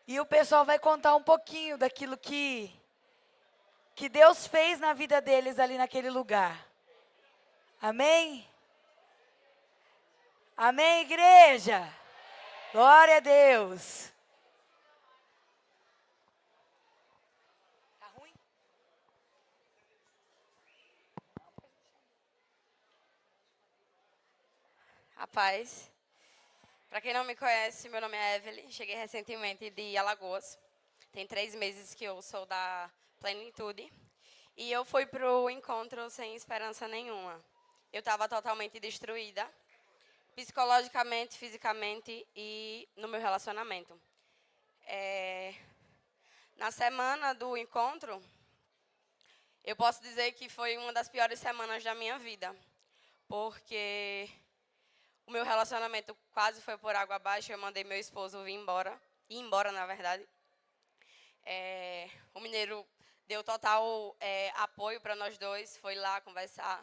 E o pessoal vai contar um pouquinho daquilo que Deus fez na vida deles ali naquele lugar. Amém? Amém, igreja? Glória a Deus. Tá ruim? Rapaz, para quem não me conhece, meu nome é Evelyn. Cheguei recentemente de Alagoas. Tem 3 meses que eu sou da Plenitude. E eu fui pro encontro sem esperança nenhuma. Eu estava totalmente destruída, psicologicamente, fisicamente e no meu relacionamento. Na semana do encontro, eu posso dizer que foi uma das piores semanas da minha vida, porque o meu relacionamento quase foi por água abaixo. Eu mandei meu esposo ir embora, na verdade. O mineiro deu total apoio para nós dois, foi lá conversar.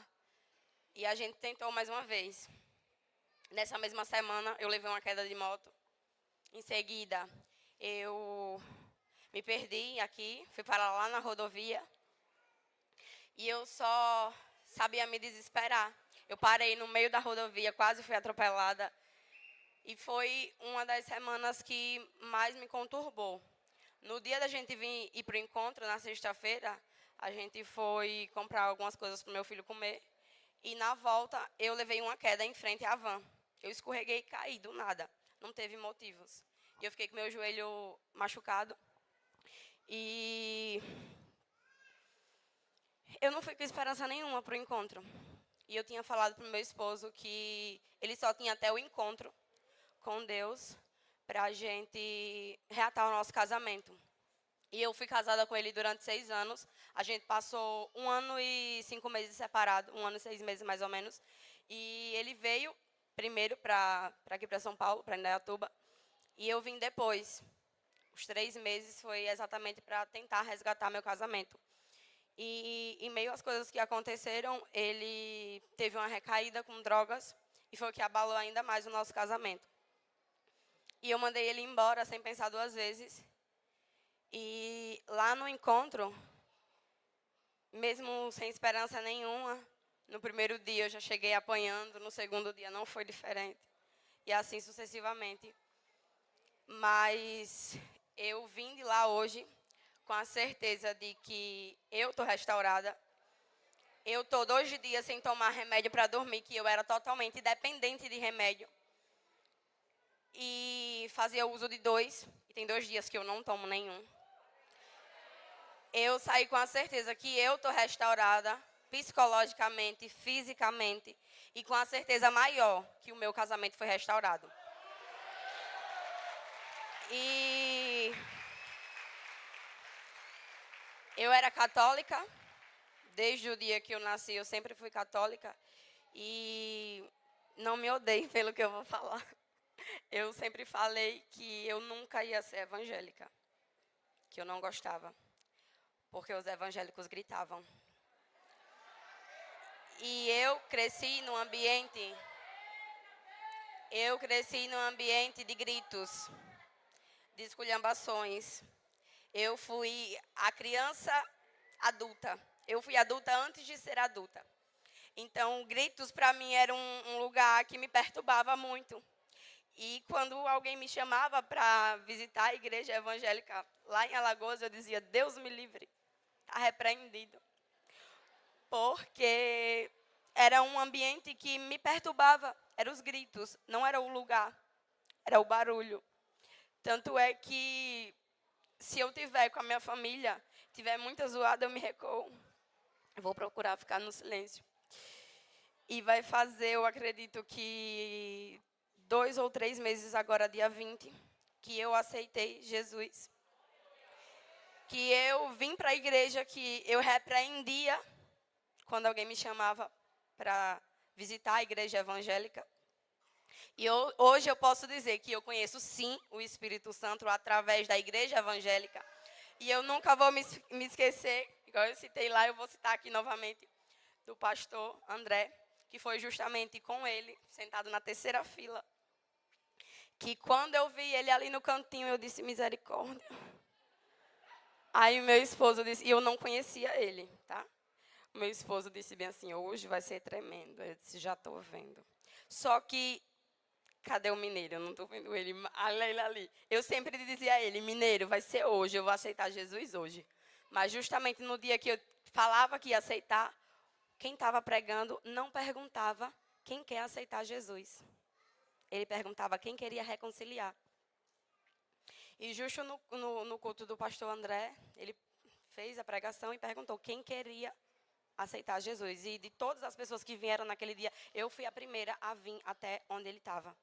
E a gente tentou mais uma vez. Nessa mesma semana, eu levei uma queda de moto. Em seguida, eu me perdi aqui, fui parar lá na rodovia. E eu só sabia me desesperar. Eu parei no meio da rodovia, quase fui atropelada. E foi uma das semanas que mais me conturbou. No dia da gente ir para o encontro, na sexta-feira, a gente foi comprar algumas coisas para o meu filho comer. E na volta, eu levei uma queda em frente à van. Eu escorreguei e caí do nada. Não teve motivos. E eu fiquei com meu joelho machucado. E eu não fui com esperança nenhuma para o encontro. E eu tinha falado para o meu esposo que ele só tinha até o encontro com Deus para a gente reatar o nosso casamento. E eu fui casada com ele durante 6 anos. A gente passou 1 ano e 5 meses separado, 1 ano e 6 meses mais ou menos. E ele veio primeiro para aqui para São Paulo, para Indaiatuba. E eu vim depois. Os 3 meses foi exatamente para tentar resgatar meu casamento. E em meio às coisas que aconteceram, ele teve uma recaída com drogas e foi o que abalou ainda mais o nosso casamento. E eu mandei ele embora sem pensar 2 vezes. E lá no encontro, mesmo sem esperança nenhuma, no primeiro dia eu já cheguei apanhando, no segundo dia não foi diferente. E assim sucessivamente. Mas eu vim de lá hoje com a certeza de que eu estou restaurada. Eu estou 2 dias sem tomar remédio para dormir, que eu era totalmente dependente de remédio. E fazia uso de 2, e tem 2 dias que eu não tomo nenhum. Eu saí com a certeza que eu estou restaurada, psicologicamente, fisicamente, e com a certeza maior que o meu casamento foi restaurado. E eu era católica, desde o dia que eu nasci eu sempre fui católica, e não me odeiem pelo que eu vou falar. Eu sempre falei que eu nunca ia ser evangélica, que eu não gostava, porque os evangélicos gritavam. E eu cresci num ambiente de gritos, de esculhambações. Eu fui a criança adulta. Eu fui adulta antes de ser adulta. Então, gritos para mim era um lugar que me perturbava muito. E quando alguém me chamava para visitar a igreja evangélica lá em Alagoas, eu dizia: Deus me livre, está repreendido. Porque era um ambiente que me perturbava, eram os gritos, não era o lugar, era o barulho. Tanto é que, se eu tiver com a minha família, tiver muita zoada, eu me recuo. Eu vou procurar ficar no silêncio. E vai fazer, eu acredito que 2 ou 3 meses agora, dia 20, que eu aceitei Jesus. Que eu vim para a igreja, que eu repreendia quando alguém me chamava para visitar a igreja evangélica. E hoje eu posso dizer que eu conheço sim o Espírito Santo através da igreja evangélica. E eu nunca vou me esquecer, igual eu citei lá, eu vou citar aqui novamente, do pastor André, que foi justamente com ele, sentado na terceira fila, que quando eu vi ele ali no cantinho, eu disse, misericórdia. Aí o meu esposo disse, e eu não conhecia ele, tá? O meu esposo disse bem assim, hoje vai ser tremendo. Eu disse, já estou vendo. Só que, cadê o mineiro? Eu não estou vendo ele. Olha ali. Eu sempre dizia a ele, mineiro, vai ser hoje, eu vou aceitar Jesus hoje. Mas justamente no dia que eu falava que ia aceitar, quem estava pregando não perguntava quem quer aceitar Jesus. Ele perguntava quem queria reconciliar. E justo no culto do pastor André, ele fez a pregação e perguntou quem queria aceitar Jesus. E de todas as pessoas que vieram naquele dia, eu fui a primeira a vir até onde ele estava.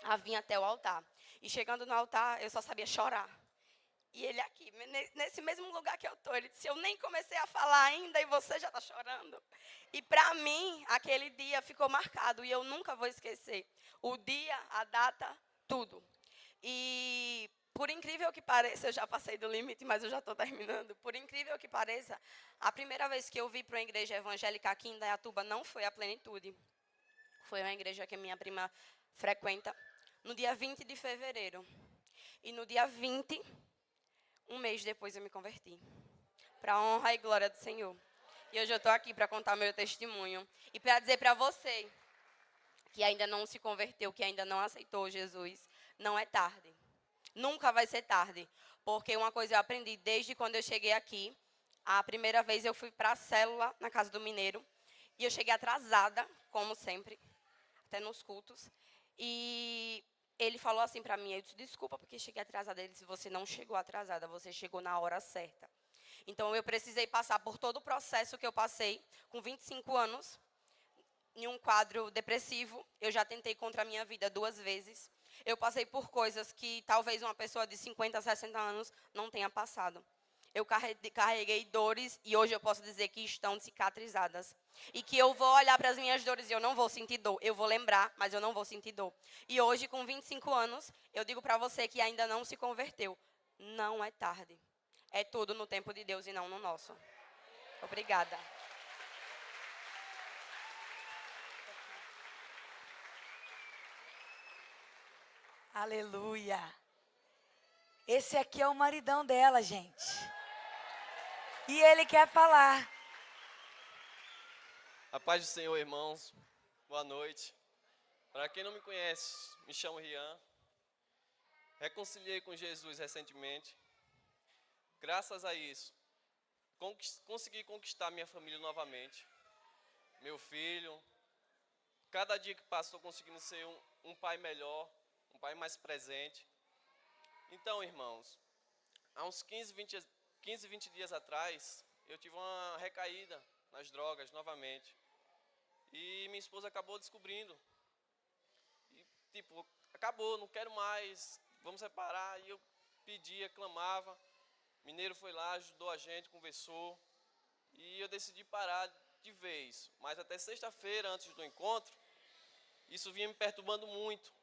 A vir até o altar. E chegando no altar, eu só sabia chorar. E ele aqui, nesse mesmo lugar que eu estou, ele disse, eu nem comecei a falar ainda e você já está chorando. E para mim, aquele dia ficou marcado e eu nunca vou esquecer. O dia, a data, tudo. E por incrível que pareça, eu já passei do limite, mas eu já estou terminando. Por incrível que pareça, a primeira vez que eu vi para uma igreja evangélica aqui em Indaiatuba não foi a Plenitude. Foi uma igreja que minha prima frequenta, no dia 20 de fevereiro. E no dia 20, um mês depois eu me converti. Para a honra e glória do Senhor. E hoje eu estou aqui para contar meu testemunho. E para dizer para você que ainda não se converteu, que ainda não aceitou Jesus, não é tarde. Nunca vai ser tarde. Porque uma coisa eu aprendi desde quando eu cheguei aqui. A primeira vez eu fui para a célula na casa do mineiro. E eu cheguei atrasada, como sempre, até nos cultos. E ele falou assim para mim, eu disse, desculpa porque cheguei atrasada. Ele disse, você não chegou atrasada, você chegou na hora certa. Então, eu precisei passar por todo o processo que eu passei, com 25 anos, em um quadro depressivo. Eu já tentei contra a minha vida 2 vezes. Eu passei por coisas que talvez uma pessoa de 50, 60 anos não tenha passado. Eu carreguei dores e hoje eu posso dizer que estão cicatrizadas. E que eu vou olhar para as minhas dores e eu não vou sentir dor. Eu vou lembrar, mas eu não vou sentir dor. E hoje, com 25 anos, eu digo para você que ainda não se converteu. Não é tarde. É tudo no tempo de Deus e não no nosso. Obrigada. Aleluia. Esse aqui é o maridão dela, gente. E ele quer falar. A paz do Senhor, irmãos. Boa noite. Para quem não me conhece, me chamo Rian. Reconciliei com Jesus recentemente. Graças a isso, consegui conquistar minha família novamente. Meu filho. Cada dia que passa, estou conseguindo ser um pai melhor, um pai mais presente. Então, irmãos, há uns 15, 20 dias atrás, eu tive uma recaída nas drogas novamente. E minha esposa acabou descobrindo. E, acabou, não quero mais, vamos separar. E eu pedia, clamava. Mineiro foi lá, ajudou a gente, conversou. E eu decidi parar de vez. Mas até sexta-feira, antes do encontro, isso vinha me perturbando muito.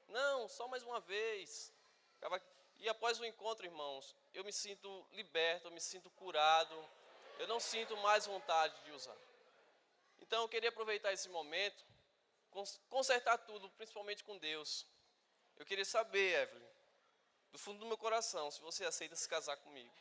Não, só mais uma vez. E após o encontro, irmãos, eu me sinto liberto, eu me sinto curado. Eu não sinto mais vontade de usar. Então eu queria aproveitar esse momento, consertar tudo, principalmente com Deus. Eu queria saber, Evelyn, do fundo do meu coração, se você aceita se casar comigo.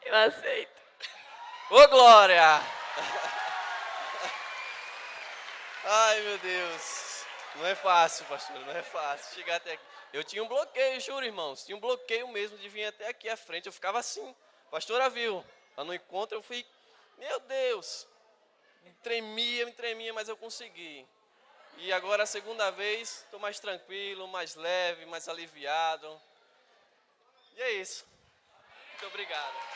Eu aceito. Ô, Glória! Ai, meu Deus. Não é fácil, pastor, não é fácil chegar até aqui. Eu tinha um bloqueio, juro, irmãos. Tinha um bloqueio mesmo de vir até aqui à frente. Eu ficava assim. Pastora viu. Lá no encontro eu fui, meu Deus. Me tremia, mas eu consegui. E agora a segunda vez, estou mais tranquilo, mais leve, mais aliviado. E é isso. Muito obrigado.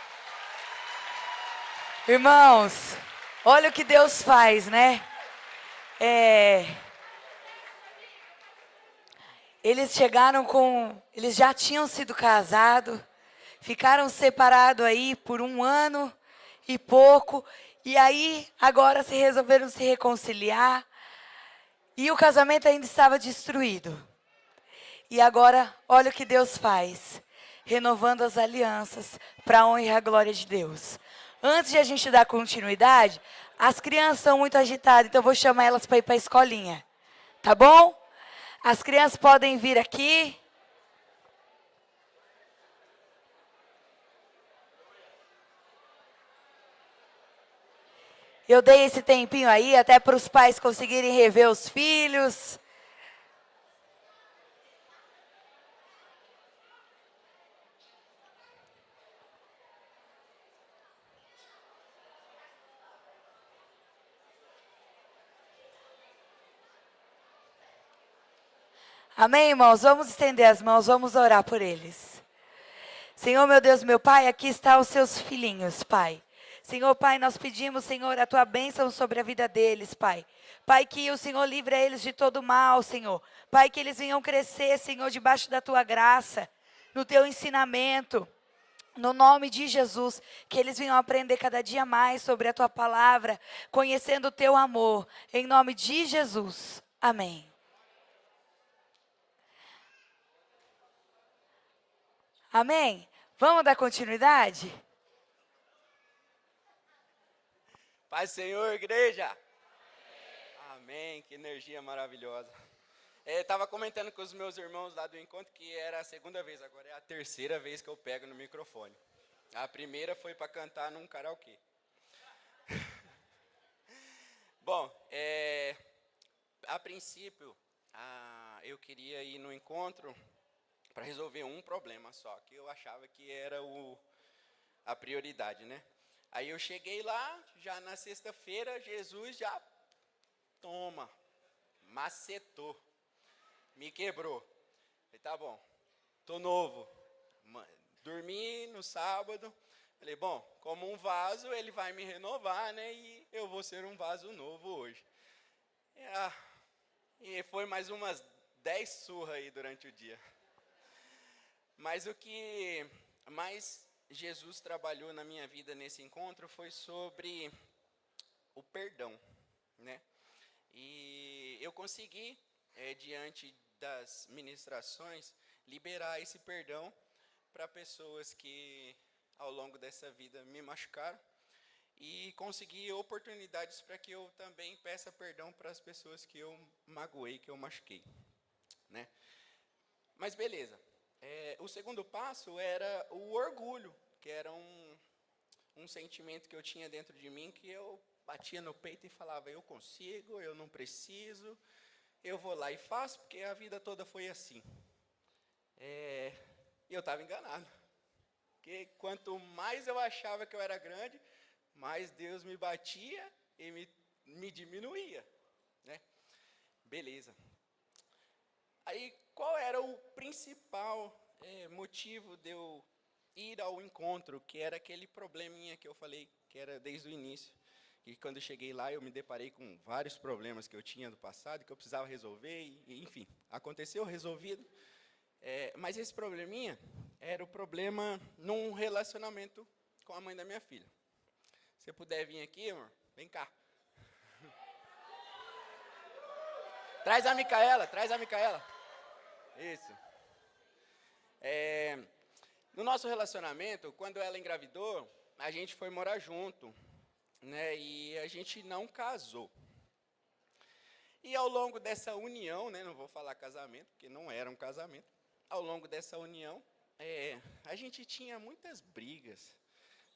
Irmãos, olha o que Deus faz, né? Eles já tinham sido casados, ficaram separados aí por 1 ano e pouco, e aí agora se resolveram se reconciliar, e o casamento ainda estava destruído. E agora, olha o que Deus faz, renovando as alianças para a honra e a glória de Deus. Antes de a gente dar continuidade, as crianças estão muito agitadas, então eu vou chamar elas para ir para a escolinha. Tá bom? As crianças podem vir aqui. Eu dei esse tempinho aí até para os pais conseguirem rever os filhos. Amém, irmãos? Vamos estender as mãos, vamos orar por eles. Senhor, meu Deus, meu Pai, aqui estão os seus filhinhos, Pai. Senhor, Pai, nós pedimos, Senhor, a Tua bênção sobre a vida deles, Pai. Pai, que o Senhor livre eles de todo mal, Senhor. Pai, que eles venham crescer, Senhor, debaixo da Tua graça, no Teu ensinamento. No nome de Jesus, que eles venham aprender cada dia mais sobre a Tua palavra, conhecendo o Teu amor. Em nome de Jesus. Amém. Amém? Vamos dar continuidade? Paz, Senhor, igreja. Amém. Que energia maravilhosa. Estava comentando com os meus irmãos lá do encontro que era a segunda vez, agora é a terceira vez que eu pego no microfone. A primeira foi para cantar num karaokê. Bom, a princípio, eu queria ir no encontro para resolver um problema só, que eu achava que era a prioridade, né? Aí eu cheguei lá, já na sexta-feira, Jesus já, macetou, me quebrou. Falei, tá bom, tô novo. Dormi no sábado, falei, bom, como um vaso, ele vai me renovar, né? E eu vou ser um vaso novo hoje. E foi mais umas 10 surras aí durante o dia. Mas o que mais Jesus trabalhou na minha vida nesse encontro foi sobre o perdão, né? E eu consegui, diante das ministrações, liberar esse perdão para pessoas que ao longo dessa vida me machucaram e consegui oportunidades para que eu também peça perdão para as pessoas que eu magoei, que eu machuquei, né? Mas beleza. O segundo passo era o orgulho, que era um sentimento que eu tinha dentro de mim, que eu batia no peito e falava, eu consigo, eu não preciso, eu vou lá e faço, porque a vida toda foi assim. E eu estava enganado, porque quanto mais eu achava que eu era grande, mais Deus me batia e me diminuía, né? Beleza. Aí, qual era o principal motivo de eu ir ao encontro, que era aquele probleminha que eu falei, que era desde o início. E quando eu cheguei lá, eu me deparei com vários problemas que eu tinha do passado, que eu precisava resolver, e enfim, aconteceu, resolvido. Mas esse probleminha era o problema num relacionamento com a mãe da minha filha. Se você puder vir aqui, amor, vem cá. Traz a Micaela. Isso. No nosso relacionamento, quando ela engravidou, a gente foi morar junto, né? E a gente não casou. E ao longo dessa união, né? Não vou falar casamento, porque não era um casamento. Ao longo dessa união, a gente tinha muitas brigas,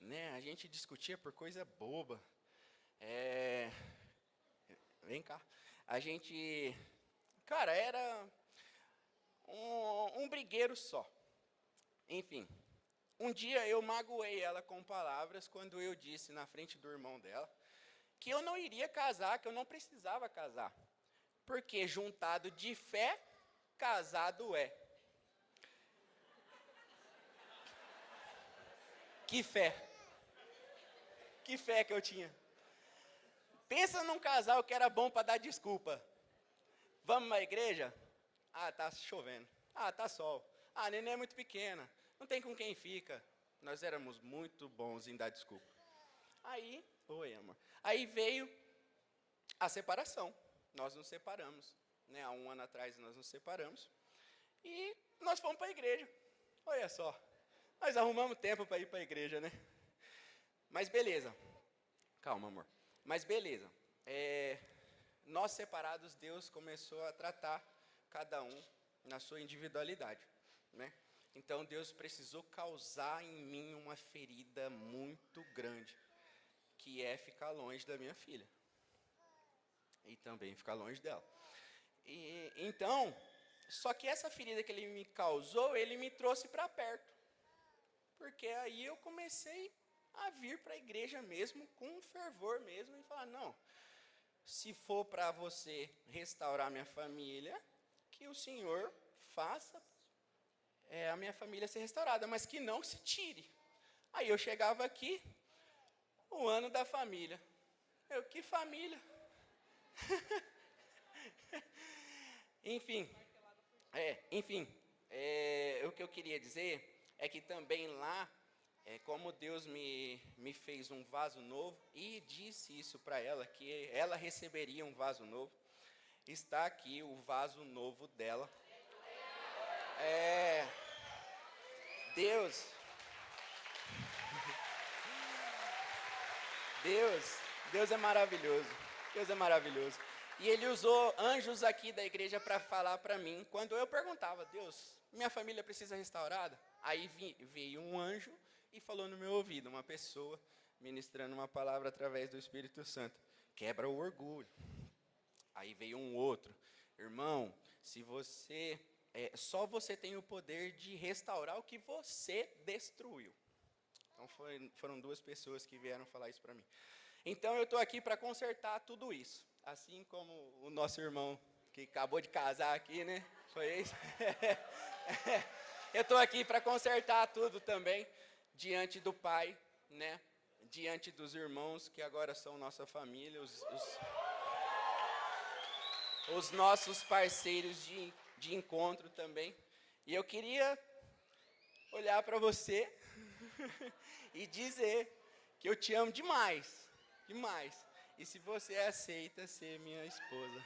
né? A gente discutia por coisa boba. Vem cá. A gente, cara, era um brigueiro só. Enfim, um dia eu magoei ela com palavras quando eu disse na frente do irmão dela que eu não iria casar, que eu não precisava casar. Porque juntado de fé, casado é. Que fé. Que fé que eu tinha. Pensa num casal que era bom para dar desculpa. Vamos à igreja? Ah, tá chovendo. Ah, tá sol. Ah, a neném é muito pequena. Não tem com quem fica. Nós éramos muito bons em dar desculpa. Aí, oi, amor. Aí veio a separação. Nós nos separamos. Né? Há um ano atrás nós nos separamos. E nós fomos para a igreja. Olha só. Nós arrumamos tempo para ir para a igreja, né? Mas beleza. Calma, amor. Mas beleza. Nós separados, Deus começou a tratar cada um na sua individualidade, né? Então Deus precisou causar em mim uma ferida muito grande, que é ficar longe da minha filha e também ficar longe dela. E então, só que essa ferida que ele me causou, ele me trouxe para perto, porque aí eu comecei a vir para a igreja mesmo, com fervor mesmo, e falar, não, se for para você restaurar minha família, que o Senhor faça a minha família ser restaurada, mas que não se tire. Aí eu chegava aqui, o ano da família. Que família? Enfim, o que eu queria dizer é que também lá, como Deus me fez um vaso novo, e disse isso para ela, que ela receberia um vaso novo, está aqui o vaso novo dela. Deus é maravilhoso. Deus é maravilhoso. E ele usou anjos aqui da igreja para falar para mim, quando eu perguntava, Deus, minha família precisa restaurada? Aí veio um anjo e falou no meu ouvido, uma pessoa ministrando uma palavra através do Espírito Santo, quebra o orgulho. Aí veio um outro, irmão, se você, só você tem o poder de restaurar o que você destruiu. Então foram duas pessoas que vieram falar isso para mim. Então eu estou aqui para consertar tudo isso, assim como o nosso irmão que acabou de casar aqui, né? Foi isso? Eu estou aqui para consertar tudo também, diante do Pai, né? Diante dos irmãos que agora são nossa família, os nossos parceiros de encontro também. E eu queria olhar para você e dizer que eu te amo demais, demais. E se você aceita ser minha esposa.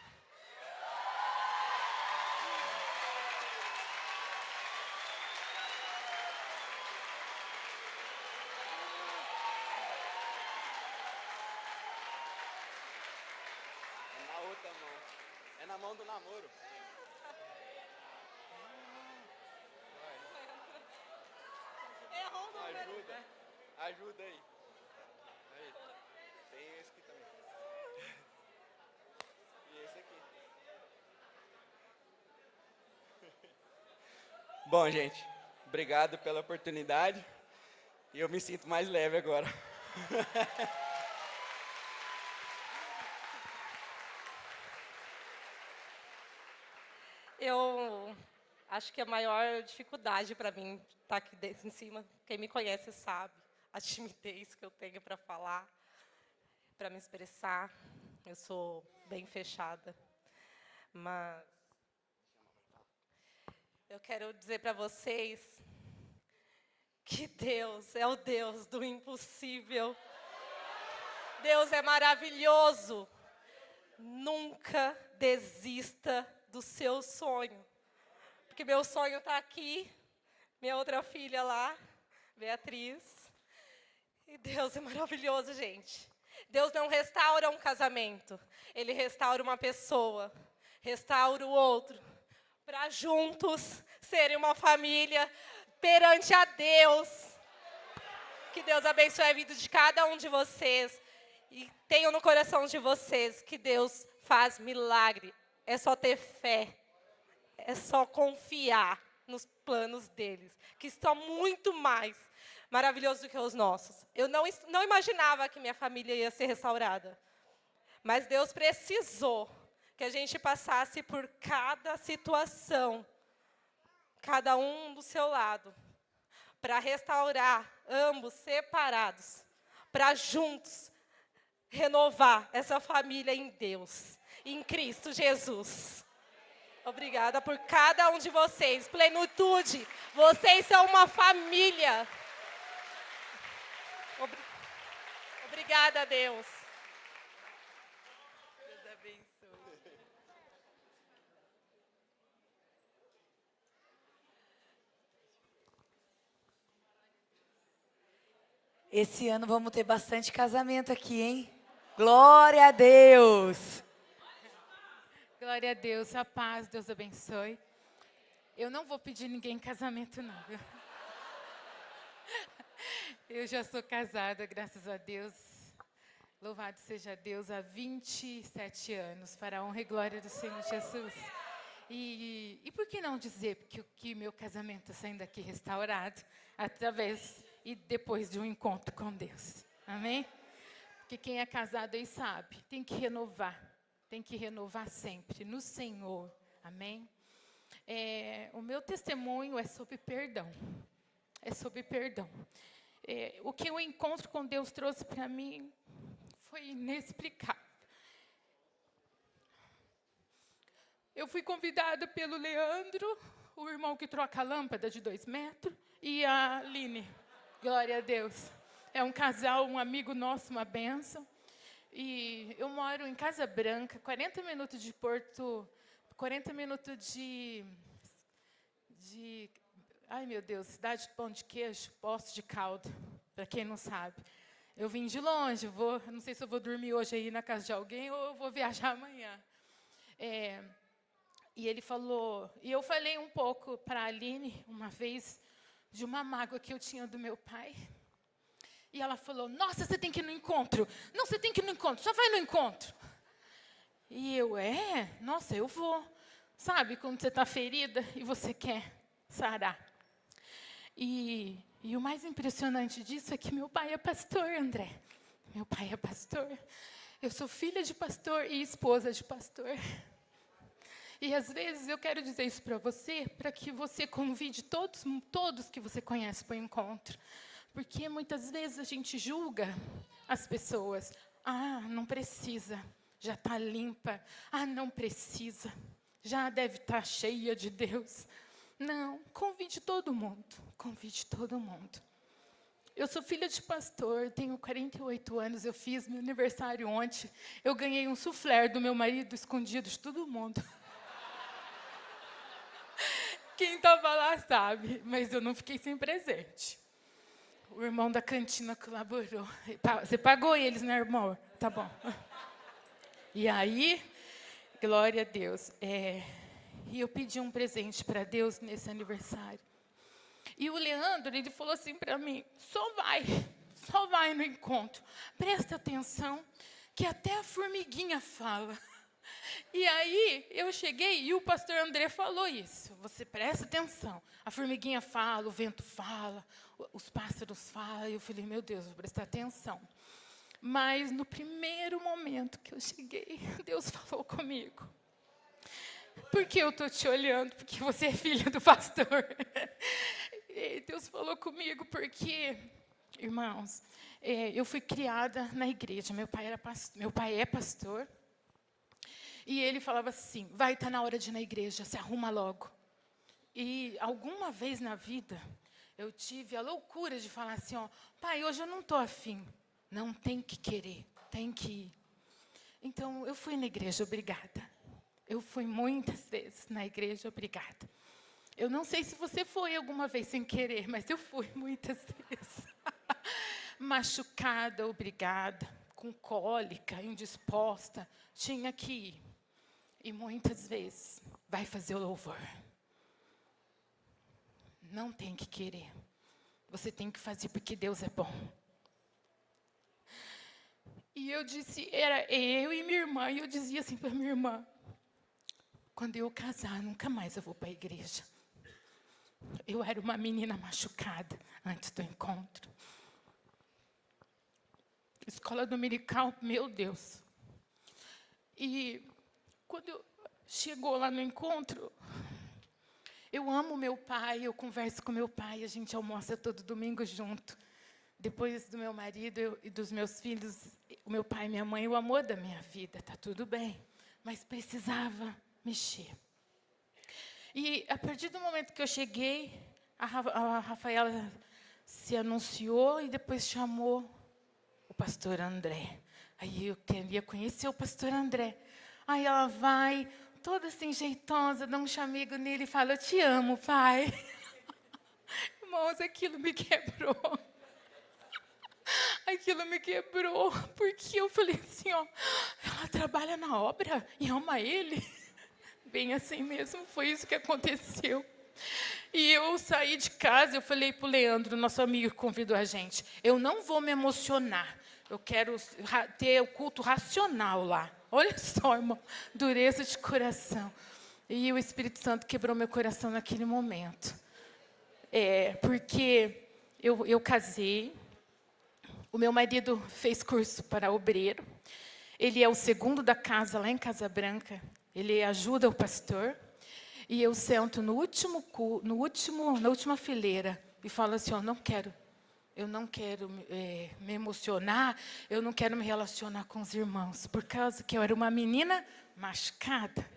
É na outra mão. É na mão do namoro. Errou o número. Ajuda aí. Tem esse aqui também. E esse aqui. Bom, gente, obrigado pela oportunidade. E eu me sinto mais leve agora. Eu acho que a maior dificuldade para mim estar aqui em cima, quem me conhece sabe, a timidez que eu tenho para falar, para me expressar. Eu sou bem fechada. Mas eu quero dizer para vocês que Deus é o Deus do impossível. Deus é maravilhoso. Nunca desista do seu sonho. Porque meu sonho está aqui, minha outra filha lá, Beatriz. E Deus é maravilhoso, gente. Deus não restaura um casamento, Ele restaura uma pessoa, restaura o outro, para juntos serem uma família perante a Deus. Que Deus abençoe a vida de cada um de vocês e tenham no coração de vocês que Deus faz milagre. É só ter fé, é só confiar nos planos deles, que estão muito mais maravilhosos do que os nossos. Eu não imaginava que minha família ia ser restaurada, mas Deus precisou que a gente passasse por cada situação, cada um do seu lado, para restaurar ambos separados, para juntos renovar essa família em Deus, em Cristo Jesus. Obrigada por cada um de vocês. Plenitude, vocês são uma família. Obrigada, Deus. Deus abençoe. Esse ano vamos ter bastante casamento aqui, hein? Glória a Deus! Glória a Deus, a paz, Deus abençoe. Eu não vou pedir ninguém em casamento, não, viu? Eu já sou casada, graças a Deus. Louvado seja Deus, há 27 anos, para a honra e glória do Senhor Jesus. E por que não dizer que meu casamento está saindo aqui restaurado através e depois de um encontro com Deus. Amém? Porque quem é casado aí sabe, tem que renovar sempre no Senhor. Amém? O meu testemunho é sobre perdão. O que o encontro com Deus trouxe para mim foi inexplicável. Eu fui convidada pelo Leandro, o irmão que troca a lâmpada de 2 metros, e a Aline. Glória a Deus. É um casal, um amigo nosso, uma bênção. E eu moro em Casa Branca, 40 minutos de Porto, 40 minutos de ai meu Deus, cidade de Pão de Queijo, Poços de Calda, para quem não sabe. Eu vim de longe, não sei se eu vou dormir hoje aí na casa de alguém ou eu vou viajar amanhã. E ele falou, e eu falei um pouco para a Aline, uma vez, de uma mágoa que eu tinha do meu pai. E ela falou, nossa, você tem que ir no encontro. Não, você tem que ir no encontro, só vai no encontro. E eu, nossa, eu vou. Sabe, quando você está ferida e você quer sarar. E o mais impressionante disso é que meu pai é pastor, André. Meu pai é pastor. Eu sou filha de pastor e esposa de pastor. E às vezes eu quero dizer isso para que você convide todos que você conhece para o encontro. Porque muitas vezes a gente julga as pessoas. Ah, não precisa, já está limpa. Ah, não precisa, já deve estar cheia de Deus. Não, convide todo mundo, convide todo mundo. Eu sou filha de pastor, tenho 48 anos, eu fiz meu aniversário ontem. Eu ganhei um soufflé do meu marido escondido de todo mundo. Quem estava lá sabe, mas eu não fiquei sem presente. O irmão da cantina colaborou. Você pagou eles, né, irmão? Tá bom. E aí, glória a Deus. E eu pedi um presente para Deus nesse aniversário. E o Leandro, ele falou assim para mim, só vai no encontro. Presta atenção, que até a formiguinha fala. E aí, eu cheguei e o pastor André falou isso. Você presta atenção. A formiguinha fala, o vento fala, os pássaros falam. E eu falei, meu Deus, vou prestar atenção. Mas no primeiro momento que eu cheguei, Deus falou comigo. Por que eu estou te olhando? Porque você é filha do pastor. E Deus falou comigo porque, irmãos, eu fui criada na igreja. Meu pai é pastor. E ele falava assim, tá na hora de ir na igreja, se arruma logo. E alguma vez na vida, eu tive a loucura de falar assim, pai, hoje eu não estou afim. Não, tem que querer, tem que ir. Então, eu fui na igreja, obrigada. Eu fui muitas vezes na igreja, obrigada. Eu não sei se você foi alguma vez sem querer, mas eu fui muitas vezes. Machucada, obrigada, com cólica, indisposta, tinha que ir. E muitas vezes vai fazer o louvor. Não tem que querer. Você tem que fazer porque Deus é bom. E eu disse, era eu e minha irmã, e eu dizia assim para minha irmã, quando eu casar, nunca mais eu vou para a igreja. Eu era uma menina machucada antes do encontro. Escola dominical, meu Deus. E quando chegou lá no encontro, eu amo meu pai, eu converso com meu pai, a gente almoça todo domingo junto. Depois do meu marido e dos meus filhos, o meu pai e minha mãe, o amor da minha vida, tá tudo bem. Mas precisava mexer. E a partir do momento que eu cheguei, a Rafaela se anunciou e depois chamou o pastor André. Aí eu queria conhecer o pastor André. Aí ela vai, toda assim, jeitosa, dá um chamego nele e fala, eu te amo, pai. Irmãos, aquilo me quebrou. Aquilo me quebrou, porque eu falei assim, ó, ela trabalha na obra e ama ele. Bem assim mesmo, foi isso que aconteceu. E eu saí de casa, eu falei para o Leandro, nosso amigo que convidou a gente, eu não vou me emocionar, eu quero ter o culto racional lá. Olha só, irmão, dureza de coração. E o Espírito Santo quebrou meu coração naquele momento. Porque eu casei, o meu marido fez curso para obreiro, ele é o segundo da casa lá em Casa Branca, ele ajuda o pastor, e eu sento na última fileira e falo assim, eu não quero me emocionar, eu não quero me relacionar com os irmãos, por causa que eu era uma menina machucada.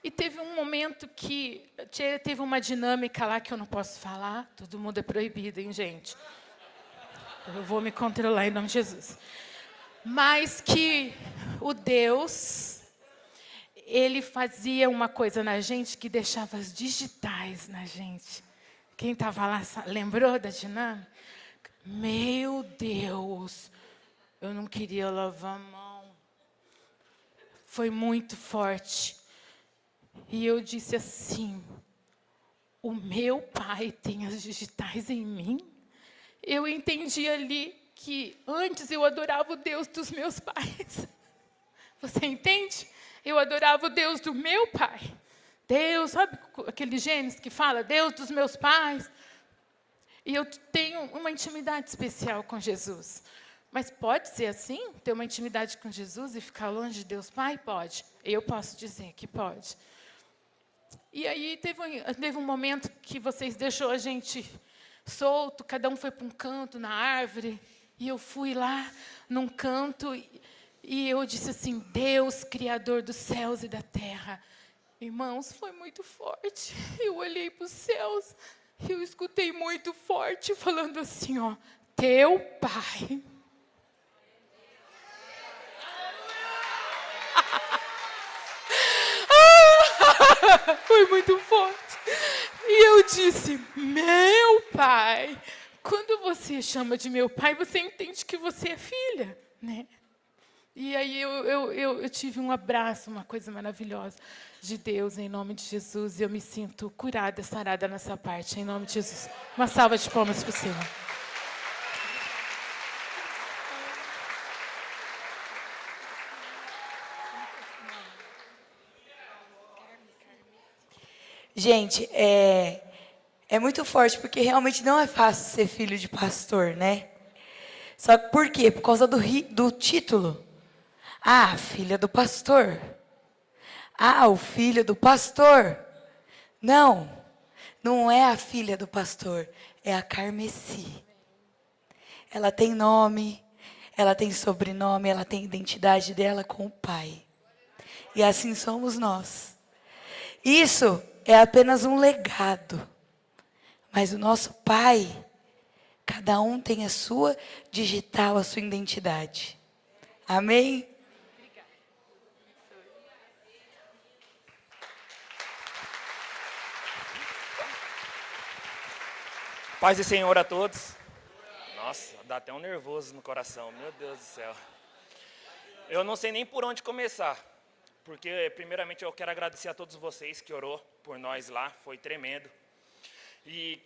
E teve um momento que teve uma dinâmica lá que eu não posso falar, todo mundo é proibido, hein, gente? Eu vou me controlar em nome de Jesus. Mas que o Deus, ele fazia uma coisa na gente que deixava as digitais na gente. Quem estava lá, lembrou da dinâmica? Meu Deus, eu não queria lavar a mão. Foi muito forte. E eu disse assim, o meu pai tem as digitais em mim? Eu entendi ali que antes eu adorava o Deus dos meus pais. Você entende? Eu adorava o Deus do meu pai. Deus, sabe aquele Gênesis que fala, Deus dos meus pais? E eu tenho uma intimidade especial com Jesus. Mas pode ser assim? Ter uma intimidade com Jesus e ficar longe de Deus Pai? Pode. Eu posso dizer que pode. E aí teve um momento que vocês deixou a gente solto, cada um foi para um canto na árvore, e eu fui lá num canto, e eu disse assim, Deus, Criador dos céus e da terra. Irmãos, foi muito forte. Eu olhei para os céus, e eu escutei muito forte, falando assim, ó, teu Pai. Foi muito forte. E eu disse, meu pai. Quando você chama de meu pai, você entende que você é filha, né? E aí eu tive um abraço, uma coisa maravilhosa de Deus, em nome de Jesus. E eu me sinto curada, sarada nessa parte, em nome de Jesus. Uma salva de palmas para o Senhor. Gente, é muito forte, porque realmente não é fácil ser filho de pastor, né? Só que por quê? Por causa do título. Ah, filha do pastor. Ah, o filho do pastor. Não, não é a filha do pastor, é a Carmeci. Ela tem nome, ela tem sobrenome, ela tem identidade dela com o Pai. E assim somos nós. Isso é apenas um legado. Mas o nosso Pai, cada um tem a sua digital, a sua identidade. Amém? Paz e Senhor a todos. Nossa, dá até um nervoso no coração, meu Deus do céu. Eu não sei nem por onde começar, porque primeiramente eu quero agradecer a todos vocês que orou por nós lá, foi tremendo. E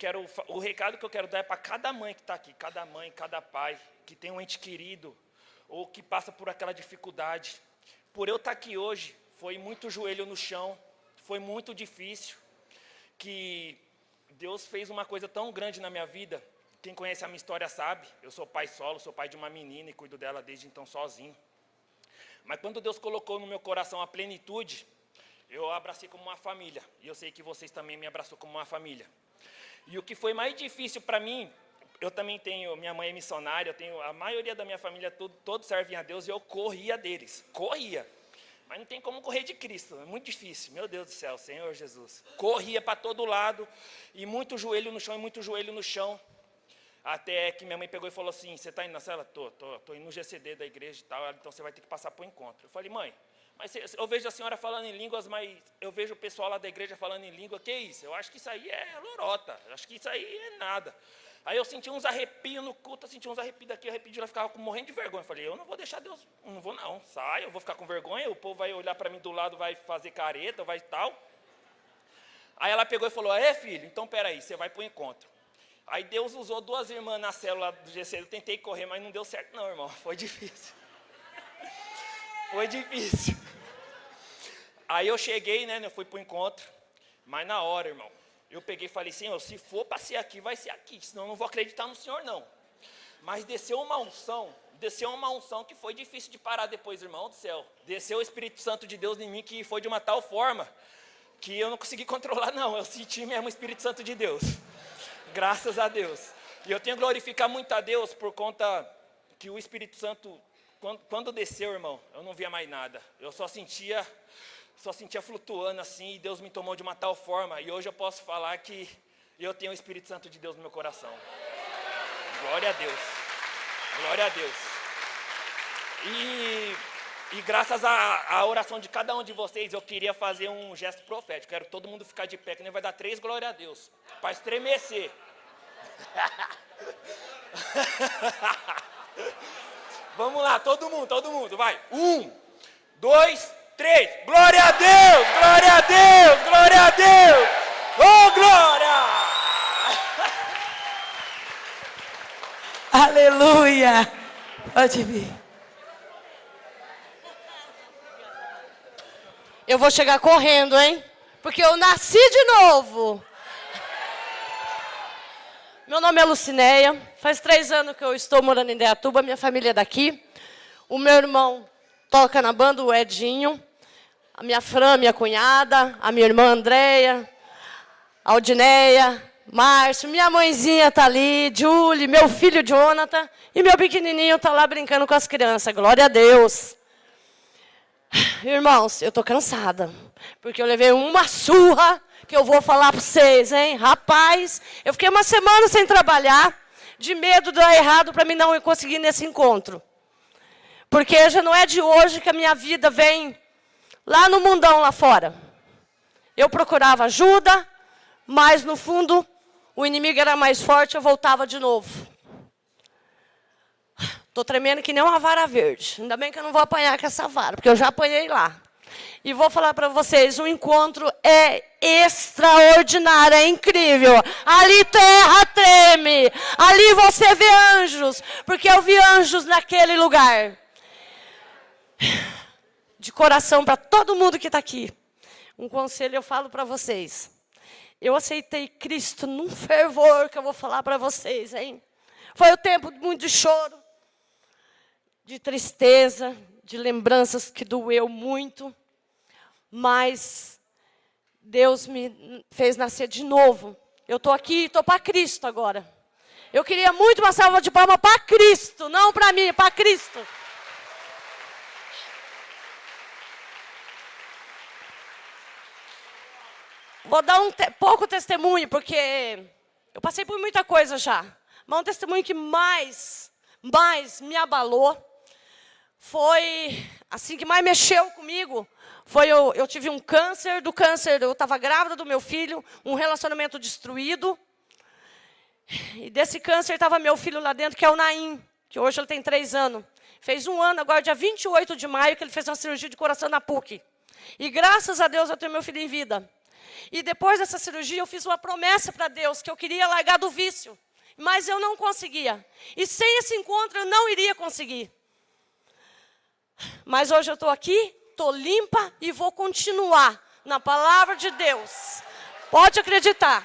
o recado que eu quero dar é para cada mãe que está aqui, cada mãe, cada pai, que tem um ente querido, ou que passa por aquela dificuldade. Por eu estar aqui hoje, foi muito joelho no chão, foi muito difícil, que Deus fez uma coisa tão grande na minha vida. Quem conhece a minha história sabe, eu sou pai solo, sou pai de uma menina e cuido dela desde então sozinho. Mas quando Deus colocou no meu coração a plenitude, eu abracei como uma família. E eu sei que vocês também me abraçou como uma família. E o que foi mais difícil para mim, eu também tenho, minha mãe é missionária, eu tenho, a maioria da minha família, todos servem a Deus, e eu corria deles, corria. Mas não tem como correr de Cristo, é muito difícil. Meu Deus do céu, Senhor Jesus. Corria para todo lado, e muito joelho no chão, e muito joelho no chão. Até que minha mãe pegou e falou assim, você está indo na cela? Tô indo no GCD da igreja e tal, então você vai ter que passar para o encontro. Eu falei, mãe, mas eu vejo a senhora falando em línguas, mas eu vejo o pessoal lá da igreja falando em língua, que isso? Eu acho que isso aí é lorota, eu acho que isso aí é nada. Aí eu senti uns arrepios no culto, eu senti uns arrepios daqui, arrepios de lá, ficava morrendo de vergonha. Eu falei, eu não vou deixar Deus, não vou não, sai, eu vou ficar com vergonha, o povo vai olhar para mim do lado, vai fazer careta, vai tal. Aí ela pegou e falou, filho, então peraí, você vai para o encontro. Aí Deus usou 2 irmãs na célula do GC, eu tentei correr, mas não deu certo não, irmão, foi difícil. Foi difícil. Aí eu cheguei, né, eu fui para o encontro, mas na hora, irmão, eu peguei e falei, Senhor, se for para ser aqui, vai ser aqui, senão eu não vou acreditar no Senhor, não. Mas desceu uma unção que foi difícil de parar depois, irmão do céu. Desceu o Espírito Santo de Deus em mim, que foi de uma tal forma, que eu não consegui controlar, não. Eu senti mesmo o Espírito Santo de Deus. Graças a Deus. E eu tenho que glorificar muito a Deus por conta que o Espírito Santo, quando desceu, irmão, eu não via mais nada. Eu só sentia flutuando assim, e Deus me tomou de uma tal forma, e hoje eu posso falar que eu tenho o Espírito Santo de Deus no meu coração. Glória a Deus. Glória a Deus. E graças à oração de cada um de vocês, eu queria fazer um gesto profético. Quero todo mundo ficar de pé, que nem vai dar 3 glória a Deus, para estremecer. Vamos lá, todo mundo, vai. 1, 2, 3, glória a Deus, glória a Deus, glória a Deus, oh glória! Aleluia! Pode vir. Eu vou chegar correndo, hein? Porque eu nasci de novo. Meu nome é Lucinéia, faz 3 anos que eu estou morando em Indaiatuba, minha família é daqui. O meu irmão toca na banda, o Edinho. A minha Fran, minha cunhada, a minha irmã Andréia, a Aldineia, Márcio, minha mãezinha está ali, Julie, meu filho Jonathan, e meu pequenininho está lá brincando com as crianças. Glória a Deus. Irmãos, eu estou cansada, porque eu levei uma surra que eu vou falar para vocês, hein? Rapaz, eu fiquei uma semana sem trabalhar, de medo de dar errado para mim não conseguir nesse encontro. Porque já não é de hoje que a minha vida vem lá no mundão lá fora. Eu procurava ajuda, mas no fundo o inimigo era mais forte, eu voltava de novo. Estou tremendo que nem uma vara verde. Ainda bem que eu não vou apanhar com essa vara, porque eu já apanhei lá. E vou falar para vocês, o encontro é extraordinário, é incrível. Ali terra treme, ali você vê anjos, porque eu vi anjos naquele lugar. De coração para todo mundo que está aqui. Um conselho eu falo para vocês. Eu aceitei Cristo num fervor que eu vou falar para vocês, hein? Foi o tempo muito de choro, de tristeza, de lembranças que doeu muito. Mas Deus me fez nascer de novo. Eu estou aqui, estou para Cristo agora. Eu queria muito uma salva de palmas para Cristo, não para mim, para Cristo. Vou dar pouco testemunho, porque eu passei por muita coisa já. Mas um testemunho que mais me abalou, foi, assim, que mais mexeu comigo, foi eu tive um câncer, eu estava grávida do meu filho, um relacionamento destruído. E desse câncer estava meu filho lá dentro, que é o Naim, que hoje ele tem 3 anos. Fez 1 ano, agora dia 28 de maio, que ele fez uma cirurgia de coração na PUC. E graças a Deus eu tenho meu filho em vida. E depois dessa cirurgia eu fiz uma promessa para Deus, que eu queria largar do vício. Mas eu não conseguia. E sem esse encontro eu não iria conseguir. Mas hoje eu estou aqui, estou limpa e vou continuar na palavra de Deus. Pode acreditar.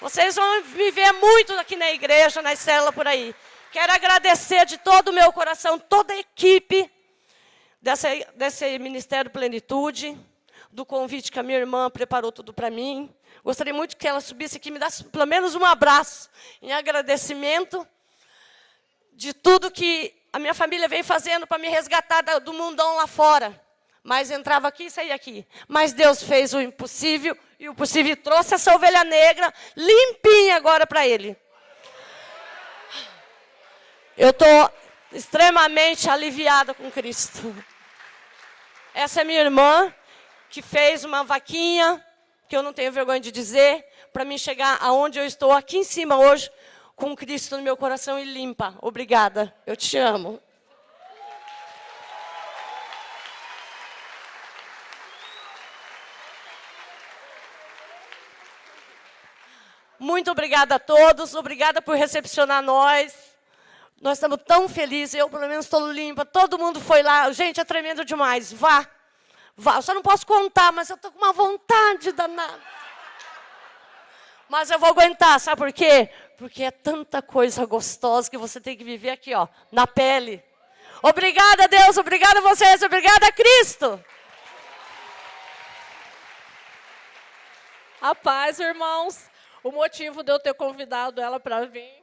Vocês vão me ver muito aqui na igreja, na célula por aí. Quero agradecer de todo o meu coração, toda a equipe desse Ministério Plenitude, do convite que a minha irmã preparou tudo para mim. Gostaria muito que ela subisse aqui e me desse pelo menos um abraço em agradecimento de tudo que a minha família vem fazendo para me resgatar do mundão lá fora. mas entrava aqui e saía aqui. Mas Deus fez o impossível, e o possível trouxe essa ovelha negra limpinha agora para ele. Eu estou extremamente aliviada com Cristo. Essa é minha irmã, que fez uma vaquinha, que eu não tenho vergonha de dizer, para mim chegar aonde eu estou aqui em cima hoje, com Cristo no meu coração e limpa. Obrigada, eu te amo. Muito obrigada a todos, obrigada por recepcionar nós. Nós estamos tão felizes, eu pelo menos estou limpa, todo mundo foi lá. Gente, é tremendo demais, vá. Eu só não posso contar, mas eu estou com uma vontade danada. Mas eu vou aguentar, sabe por quê? Porque é tanta coisa gostosa que você tem que viver aqui, ó, na pele. Obrigada, Deus, obrigada a vocês, obrigada a Cristo. A paz, irmãos. O motivo de eu ter convidado ela para vir,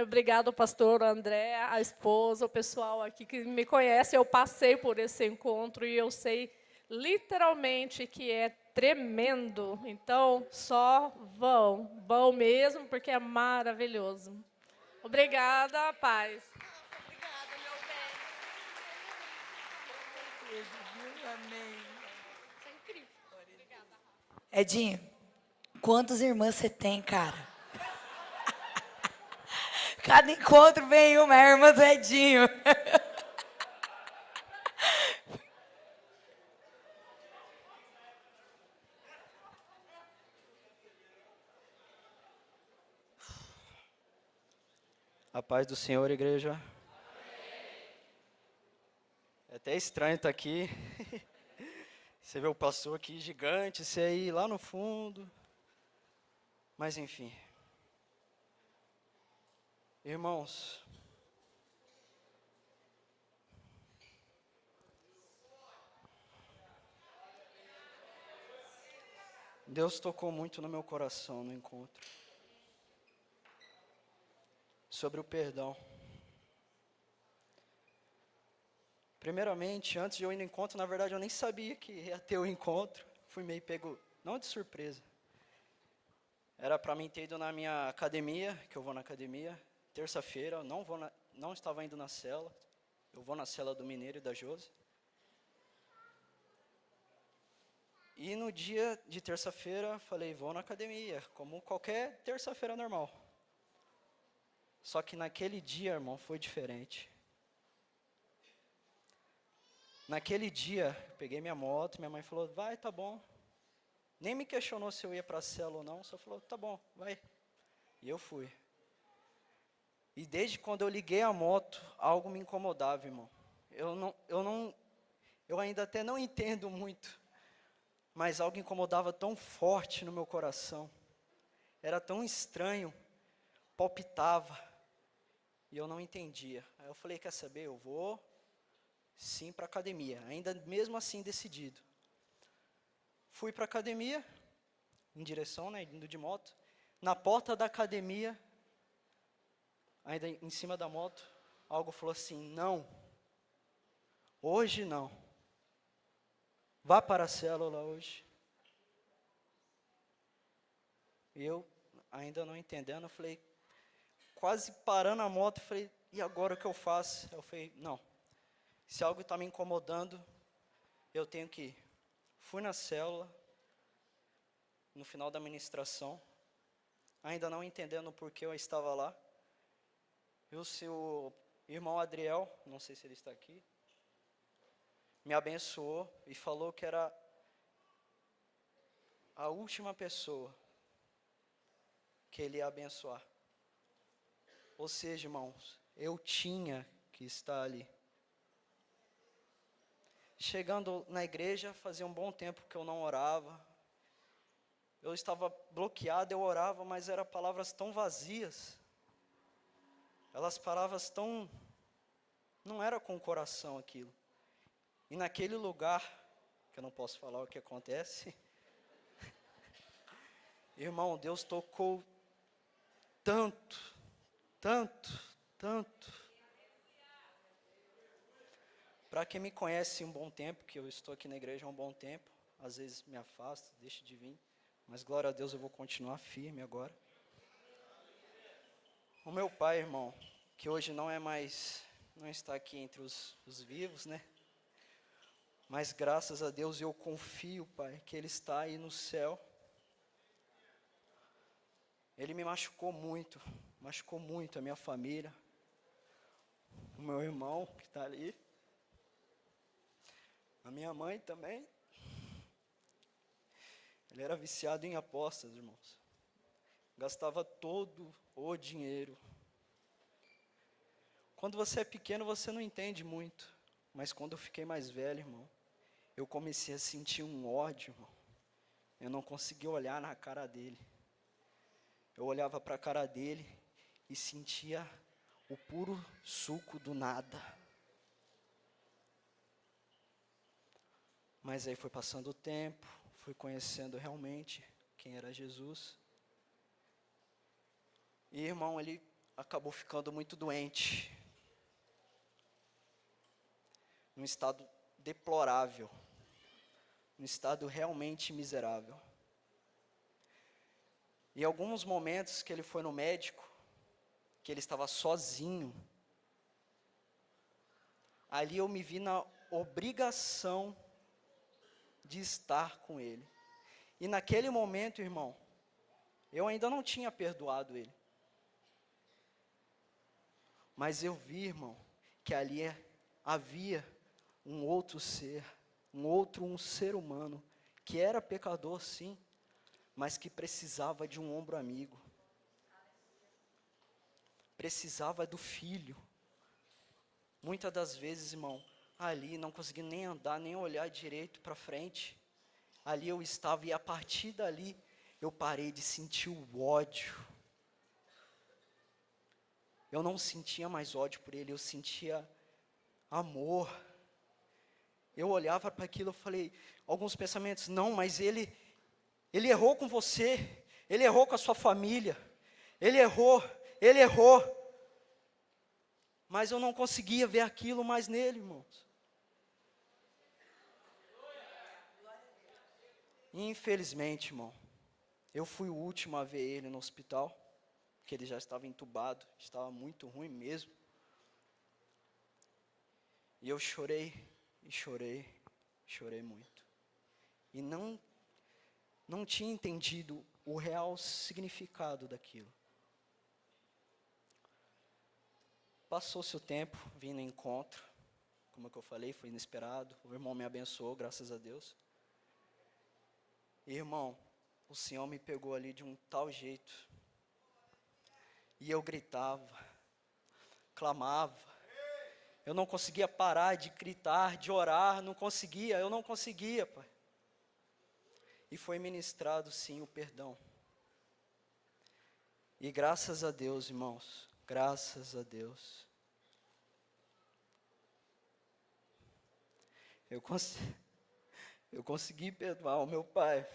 obrigado, pastor André, a esposa, o pessoal aqui que me conhece, eu passei por esse encontro e eu sei literalmente que é tremendo. Então, só vão mesmo, porque é maravilhoso. Obrigada, paz. Obrigada, meu bem. Amém. É incrível. Edinho, quantas irmãs você tem, cara? Cada encontro vem uma, é a irmã do Edinho. A paz do Senhor, igreja. É até estranho estar aqui. Você vê o pastor aqui gigante, você aí lá no fundo. Mas enfim. Irmãos, Deus tocou muito no meu coração no encontro. Sobre o perdão. Primeiramente, antes de eu ir no encontro, na verdade eu nem sabia que ia ter o encontro. Fui meio pego, não de surpresa. Era para mim ter ido na minha academia, que eu vou na academia. Terça-feira, não estava indo na cela. Eu vou na cela do Mineiro e da Josi. E no dia de terça-feira, falei, vou na academia, como qualquer terça-feira normal. Só que naquele dia, irmão, foi diferente. Naquele dia, eu peguei minha moto, minha mãe falou, vai, tá bom. Nem me questionou se eu ia para a cela ou não, só falou, tá bom, vai. E eu fui. E desde quando eu liguei a moto, algo me incomodava, irmão. Eu ainda até não entendo muito, mas algo incomodava tão forte no meu coração. Era tão estranho, palpitava. E eu não entendia. Aí eu falei, quer saber, eu vou sim para a academia. Ainda mesmo assim decidido. Fui para a academia, em direção, né, indo de moto. Na porta da academia, ainda em cima da moto, algo falou assim, não, hoje não. Vá para a célula hoje. E eu, ainda não entendendo, eu falei, quase parando a moto, eu falei, e agora o que eu faço? Eu falei, não, se algo está me incomodando, eu tenho que ir. Fui na célula, no final da ministração, ainda não entendendo por que eu estava lá. E o seu irmão Adriel, não sei se ele está aqui, me abençoou e falou que era a última pessoa que ele ia abençoar. Ou seja, irmãos, eu tinha que estar ali. Chegando na igreja, fazia um bom tempo que eu não orava. Eu estava bloqueado, eu orava, mas eram palavras tão vazias. Elas palavras tão... Não era com o coração aquilo. E naquele lugar, que eu não posso falar o que acontece, irmão, Deus tocou tanto, Para quem me conhece um bom tempo, que eu estou aqui na igreja há um bom tempo, às vezes me afasto, deixo de vir, mas glória a Deus eu vou continuar firme agora. O meu pai, irmão, que hoje não está aqui entre os vivos, né? Mas graças a Deus eu confio, Pai, que Ele está aí no céu. Ele me machucou muito a minha família, o meu irmão que está ali, a minha mãe também. Ele era viciado em apostas, irmãos. Gastava todo o dinheiro. Quando você é pequeno, você não entende muito. Mas quando eu fiquei mais velho, irmão, eu comecei a sentir um ódio, irmão. Eu não conseguia olhar na cara dele. Eu olhava para a cara dele e sentia o puro suco do nada. Mas aí foi passando o tempo, fui conhecendo realmente quem era Jesus. E, irmão, ele acabou ficando muito doente. Num estado deplorável. Num estado realmente miserável. E alguns momentos que ele foi no médico, que ele estava sozinho, ali eu me vi na obrigação de estar com ele. E naquele momento, irmão, eu ainda não tinha perdoado ele. Mas eu vi, irmão, que ali havia um outro ser, um ser humano, que era pecador sim, mas que precisava de um ombro amigo. Precisava do filho. Muitas das vezes, irmão, ali não conseguia nem andar, nem olhar direito para frente. Ali eu estava e a partir dali eu parei de sentir o ódio. Eu não sentia mais ódio por ele, eu sentia amor. Eu olhava para aquilo e falei, alguns pensamentos, não, mas ele errou com você, ele errou com a sua família, ele errou. Mas eu não conseguia ver aquilo mais nele, irmãos. Infelizmente, irmão, eu fui o último a ver ele no hospital, porque ele já estava entubado, estava muito ruim mesmo. E eu chorei muito. E não tinha entendido o real significado daquilo. Passou-se o tempo, vim no encontro, como eu falei, foi inesperado, o irmão me abençoou, graças a Deus. E, irmão, o Senhor me pegou ali de um tal jeito, e eu gritava, clamava, eu não conseguia parar de gritar, de orar, eu não conseguia, Pai. E foi ministrado sim o perdão. E graças a Deus, irmãos, graças a Deus, eu consegui perdoar o meu pai.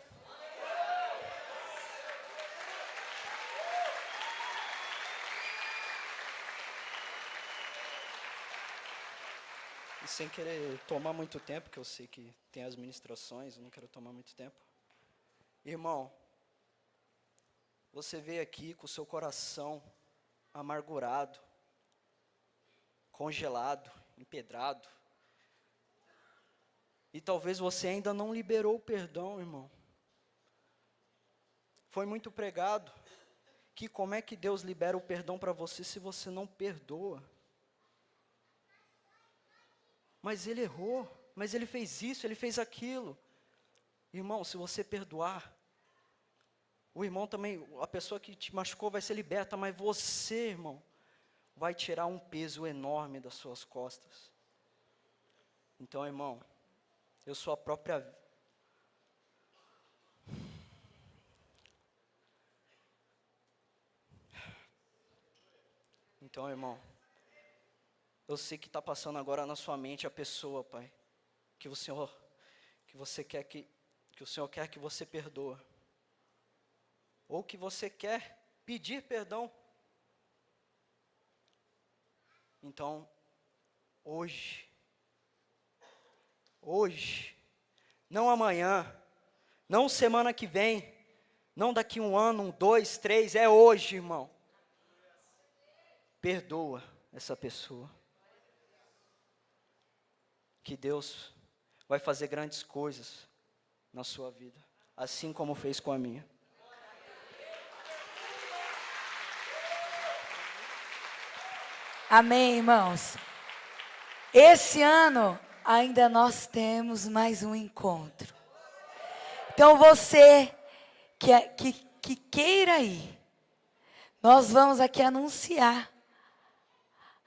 E sem querer tomar muito tempo, porque eu sei que tem as ministrações, eu não quero tomar muito tempo. Irmão, você veio aqui com o seu coração amargurado, congelado, empedrado. E talvez você ainda não liberou o perdão, irmão. Foi muito pregado que como é que Deus libera o perdão para você se você não perdoa? Mas ele errou, mas ele fez isso, ele fez aquilo. Irmão, se você perdoar, o irmão também, a pessoa que te machucou vai ser liberta, mas você, irmão, vai tirar um peso enorme das suas costas. Então, irmão, eu sou a própria... Então, irmão, eu sei que está passando agora na sua mente a pessoa, Pai, que o Senhor quer que você perdoa. Ou que você quer pedir perdão. Então, hoje, Hoje. Não amanhã. Não semana que vem. Não daqui 1 ano, 2, 3. É hoje, irmão. Perdoa essa pessoa. Que Deus vai fazer grandes coisas na sua vida. Assim como fez com a minha. Amém, irmãos? Esse ano, ainda nós temos mais um encontro. Então, você que queira ir, nós vamos aqui anunciar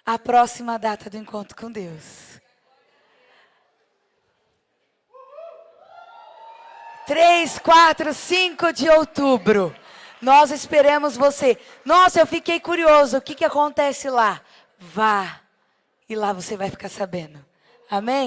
a próxima data do encontro com Deus. 3, 4, 5 de outubro. Nós esperamos você. Nossa, eu fiquei curioso. O que acontece lá? Vá. E lá você vai ficar sabendo. Amém?